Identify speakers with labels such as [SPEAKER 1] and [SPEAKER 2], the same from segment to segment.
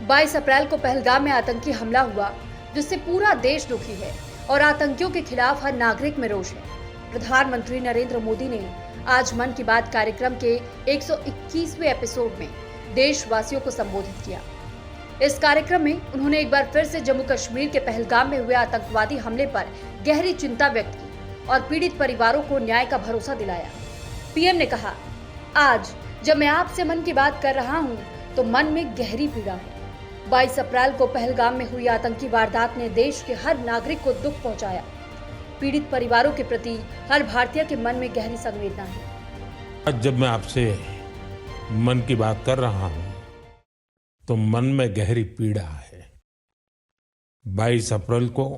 [SPEAKER 1] 22 अप्रैल को पहलगाम में आतंकी हमला हुआ, जिससे पूरा देश दुखी है और आतंकियों के खिलाफ हर नागरिक में रोष है। प्रधानमंत्री नरेंद्र मोदी ने आज मन की बात कार्यक्रम के 121वें एपिसोड में देशवासियों को संबोधित किया। इस कार्यक्रम में उन्होंने एक बार फिर से जम्मू कश्मीर के पहलगाम में हुए आतंकवादी हमले पर गहरी चिंता व्यक्त की और पीड़ित परिवारों को न्याय का भरोसा दिलाया। पीएम ने कहा, आज जब मैं आपसे मन की बात कर रहा हूं तो मन में गहरी पीड़ा है। 22 अप्रैल को पहलगाम में हुई आतंकी वारदात ने देश के हर नागरिक को दुख पहुंचाया। पीड़ित परिवारों के प्रति हर भारतीय के मन में गहरी संवेदना है।
[SPEAKER 2] आज जब मैं आपसे मन की बात कर रहा हूं तो मन में गहरी पीड़ा है। 22 अप्रैल को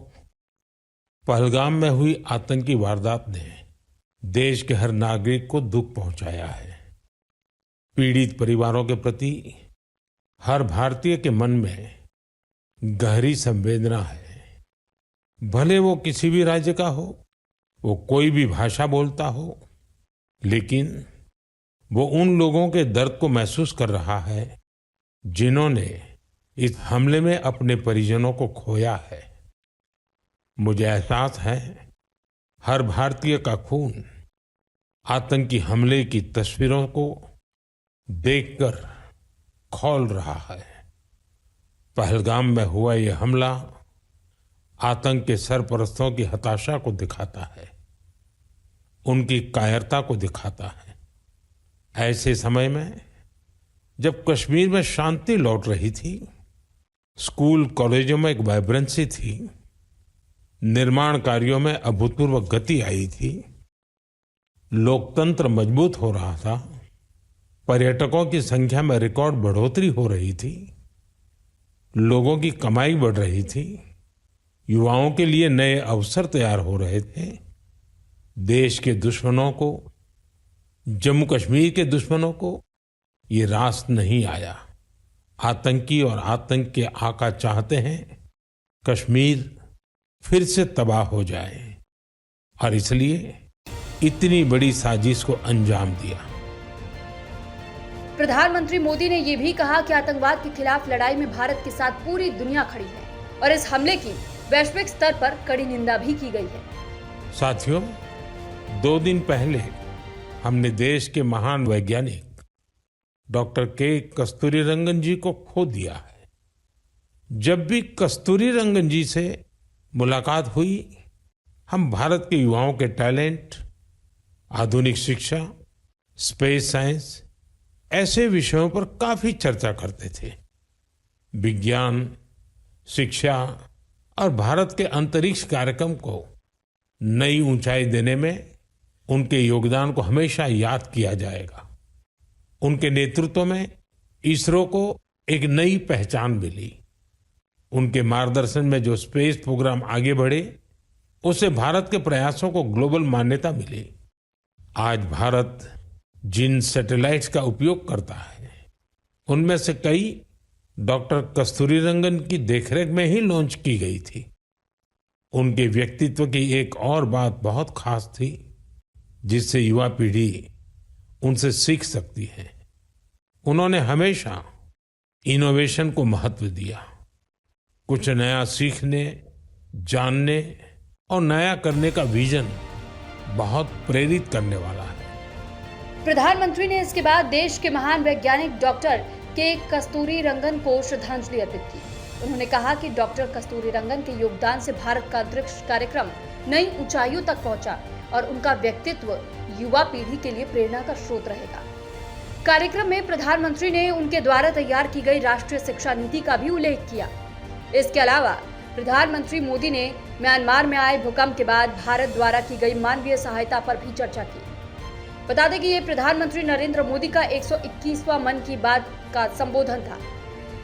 [SPEAKER 2] पहलगाम में हुई आतंकी वारदात ने देश के हर नागरिक को दुख पहुंचाया है। पीड़ित परिवारों के प्रति हर भारतीय के मन में गहरी संवेदना है। भले वो किसी भी राज्य का हो, वो कोई भी भाषा बोलता हो, लेकिन वो उन लोगों के दर्द को महसूस कर रहा है जिन्होंने इस हमले में अपने परिजनों को खोया है। मुझे एहसास है, हर भारतीय का खून आतंकी हमले की तस्वीरों को देखकर खौल रहा है। पहलगाम में हुआ ये हमला आतंक के सरपरस्तों की हताशा को दिखाता है, उनकी कायरता को दिखाता है। ऐसे समय में जब कश्मीर में शांति लौट रही थी, स्कूल कॉलेजों में एक वाइब्रेंसी थी, निर्माण कार्यों में अभूतपूर्व गति आई थी, लोकतंत्र मजबूत हो रहा था, पर्यटकों की संख्या में रिकॉर्ड बढ़ोतरी हो रही थी, लोगों की कमाई बढ़ रही थी, युवाओं के लिए नए अवसर तैयार हो रहे थे, देश के दुश्मनों को, जम्मू कश्मीर के दुश्मनों को ये रास नहीं आया। आतंकी और आतंक के आका चाहते हैं कश्मीर फिर से तबाह हो जाए और इसलिए इतनी बड़ी साजिश को अंजाम दिया।
[SPEAKER 1] प्रधानमंत्री मोदी ने यह भी कहा कि आतंकवाद के खिलाफ लड़ाई में भारत के साथ पूरी दुनिया खड़ी है और इस हमले की वैश्विक स्तर पर कड़ी निंदा भी की गई है।
[SPEAKER 2] साथियों, 2 दिन पहले हमने देश के महान वैज्ञानिक डॉक्टर के कस्तूरीरंगन जी को खो दिया है। जब भी कस्तूरीरंगन जी से मुलाकात हुई, हम भारत के युवाओं के टैलेंट, आधुनिक शिक्षा, स्पेस साइंस ऐसे विषयों पर काफी चर्चा करते थे। विज्ञान, शिक्षा और भारत के अंतरिक्ष कार्यक्रम को नई ऊंचाई देने में उनके योगदान को हमेशा याद किया जाएगा। उनके नेतृत्व में इसरो को एक नई पहचान मिली। उनके मार्गदर्शन में जो स्पेस प्रोग्राम आगे बढ़े, उससे भारत के प्रयासों को ग्लोबल मान्यता मिली। आज भारत जिन सैटेलाइट्स का उपयोग करता है, उनमें से कई डॉक्टर कस्तूरीरंगन की देखरेख में ही लॉन्च की गई थी। उनके व्यक्तित्व की एक और बात बहुत खास थी, जिससे युवा पीढ़ी उनसे सीख सकती है। उन्होंने हमेशा इनोवेशन को महत्व दिया। कुछ नया सीखने, जानने और नया करने का विजन बहुत प्रेरित करने वाला है।
[SPEAKER 1] प्रधानमंत्री ने इसके बाद देश के महान वैज्ञानिक डॉक्टर के कस्तूरीरंगन को श्रद्धांजलि अर्पित की। उन्होंने कहा कि डॉक्टर कस्तूरीरंगन के योगदान से भारत का अंतरिक्ष कार्यक्रम नई ऊंचाइयों तक पहुंचा और उनका व्यक्तित्व युवा पीढ़ी के लिए प्रेरणा का स्रोत रहेगा। कार्यक्रम में प्रधानमंत्री ने उनके द्वारा तैयार की गई राष्ट्रीय शिक्षा नीति का भी उल्लेख किया। इसके अलावा प्रधानमंत्री मोदी ने म्यांमार में आए भूकंप के बाद भारत द्वारा की गई मानवीय सहायता पर भी चर्चा की। बता दें कि ये प्रधानमंत्री नरेंद्र मोदी का 121वां मन की बात का संबोधन था,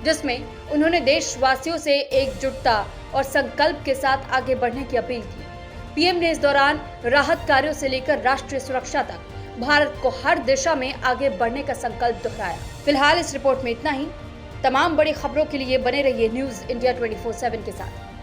[SPEAKER 1] जिसमें उन्होंने देशवासियों से एकजुटता और संकल्प के साथ आगे बढ़ने की अपील की। पीएम ने इस दौरान राहत कार्यों से लेकर राष्ट्रीय सुरक्षा तक भारत को हर दिशा में आगे बढ़ने का संकल्प दोहराया। फिलहाल इस रिपोर्ट में इतना ही। तमाम बड़ी खबरों के लिए बने रहिए न्यूज़ इंडिया 24/7 के साथ।